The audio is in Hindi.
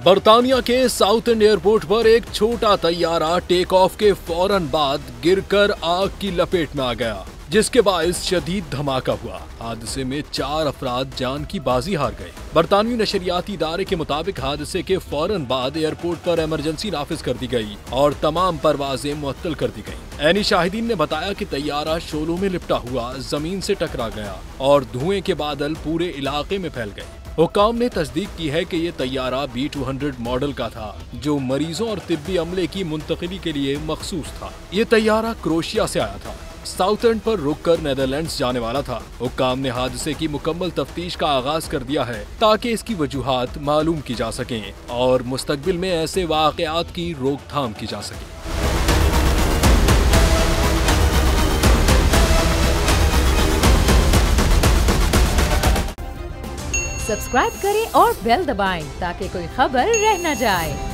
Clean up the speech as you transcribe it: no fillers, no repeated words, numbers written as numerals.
बर्तानिया के साउथ एंड एयरपोर्ट पर एक छोटा तैयारा टेक ऑफ के फौरन बाद गिरकर आग की लपेट में आ गया, जिसके बायस शदीद धमाका हुआ। हादसे में 4 अफराद जान की बाजी हार गए। बरतानवी नशरियाती इदारे के मुताबिक हादसे के फौरन बाद एयरपोर्ट पर इमरजेंसी नाफिज कर दी गई और तमाम परवाजें मुअत्तल कर दी गईं। ऐनी शाहिदीन ने बताया कि तैयारा शोलों में लिपटा हुआ जमीन से टकरा गया और धुएं के बादल पूरे इलाके में फैल गए। हुक्काम ने तस्दीक की है कि ये तैयारा B200 मॉडल का था, जो मरीजों और तिब्बी अमले की मुंतकिली के लिए मखसूस था। ये तैयारा क्रोशिया से आया था, साउथ एंड पर रुककर नेदरलैंड्स जाने वाला था। हुक्काम ने हादसे की मुकम्मल तफ्तीश का आगाज कर दिया है ताकि इसकी वजूहात मालूम की जा सकें और मुस्तकबिल में ऐसे वाक़यात की रोकथाम की जा सके। सब्सक्राइब करें और बेल दबाएं ताकि कोई खबर रह न जाए।